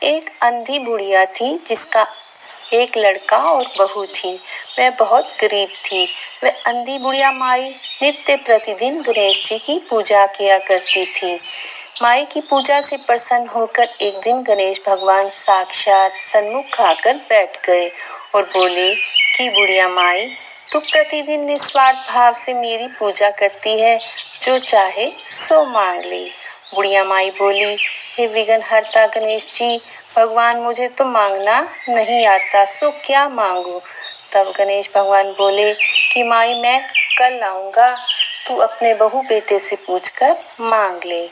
एक अंधी बुढ़िया थी जिसका एक लड़का और बहू थी। वह बहुत गरीब थी। वह अंधी बुढ़िया माई नित्य प्रतिदिन गणेश जी की पूजा किया करती थी। माई की पूजा से प्रसन्न होकर एक दिन गणेश भगवान साक्षात सन्मुख आकर बैठ गए और बोले कि बुढ़िया माई, तू प्रतिदिन निस्वार्थ भाव से मेरी पूजा करती है, जो चाहे सो मांग ले। बुढ़िया माई बोली, हे विघ्नहर्ता गणेश जी, भगवान मुझे तो मांगना नहीं आता, सो क्या मांगू। तब गणेश भगवान बोले कि माई मैं कल आऊँगा, तू अपने बहू बेटे से पूछकर मांग ले।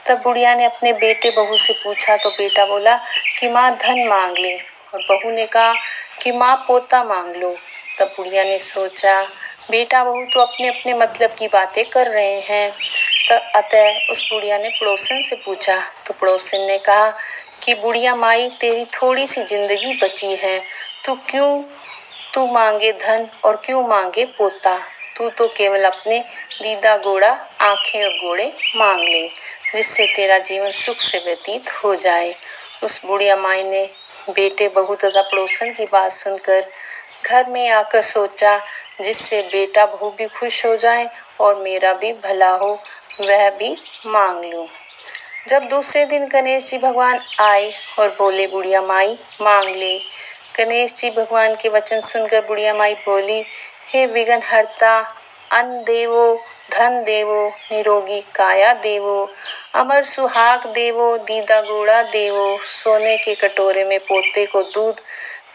तब बुढ़िया ने अपने बेटे बहू से पूछा तो बेटा बोला कि माँ धन मांग ले, और बहू ने कहा कि माँ पोता मांग लो। तब बुढ़िया ने सोचा बेटा बहू तो अपने अपने मतलब की बातें कर रहे हैं। तब अतः उस बुढ़िया ने पड़ोसन से पूछा तो पड़ोसन ने कहा कि बुढ़िया माई, तेरी थोड़ी सी जिंदगी बची है, तू मांगे धन और क्यों मांगे पोता। तू तो केवल अपने दीदा गोड़ा आंखें और गोड़े मांग ले, जिससे तेरा जीवन सुख से व्यतीत हो जाए। उस बुढ़िया माई ने बेटे बहू तथा पड़ोसन की बात सुनकर घर में आकर सोचा, जिससे बेटा बहू भी खुश हो जाए और मेरा भी भला हो, वह भी मांग लूं। जब दूसरे दिन गणेश जी भगवान आए और बोले बुढ़िया माई मांग ले। गणेश जी भगवान के वचन सुनकर बुढ़िया माई बोली, हे विघ्नहर्ता, अन्न देवो, धन देवो, निरोगी काया देवो, अमर सुहाग देवो, दीदा गोड़ा देवो, सोने के कटोरे में पोते को दूध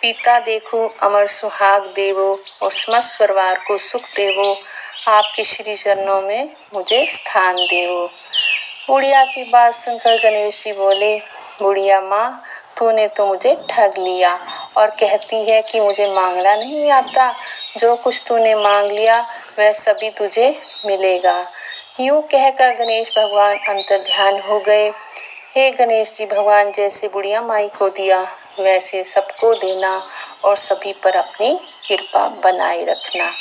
पीता देखूं, अमर सुहाग देवो और समस्त परिवार को सुख देवो, आपके श्री चरणों में मुझे स्थान देवो। बुढ़िया की बात सुनकर गणेश जी बोले, बुढ़िया माँ, तूने तो मुझे ठग लिया और कहती है कि मुझे मांगना नहीं आता। जो कुछ तूने मांग लिया वह सभी तुझे मिलेगा। यूं कहकर गणेश भगवान अंतर्ध्यान हो गए। हे गणेश जी भगवान, जैसे बुढ़िया माई को दिया वैसे सबको देना और सभी पर अपनी कृपा बनाए रखना।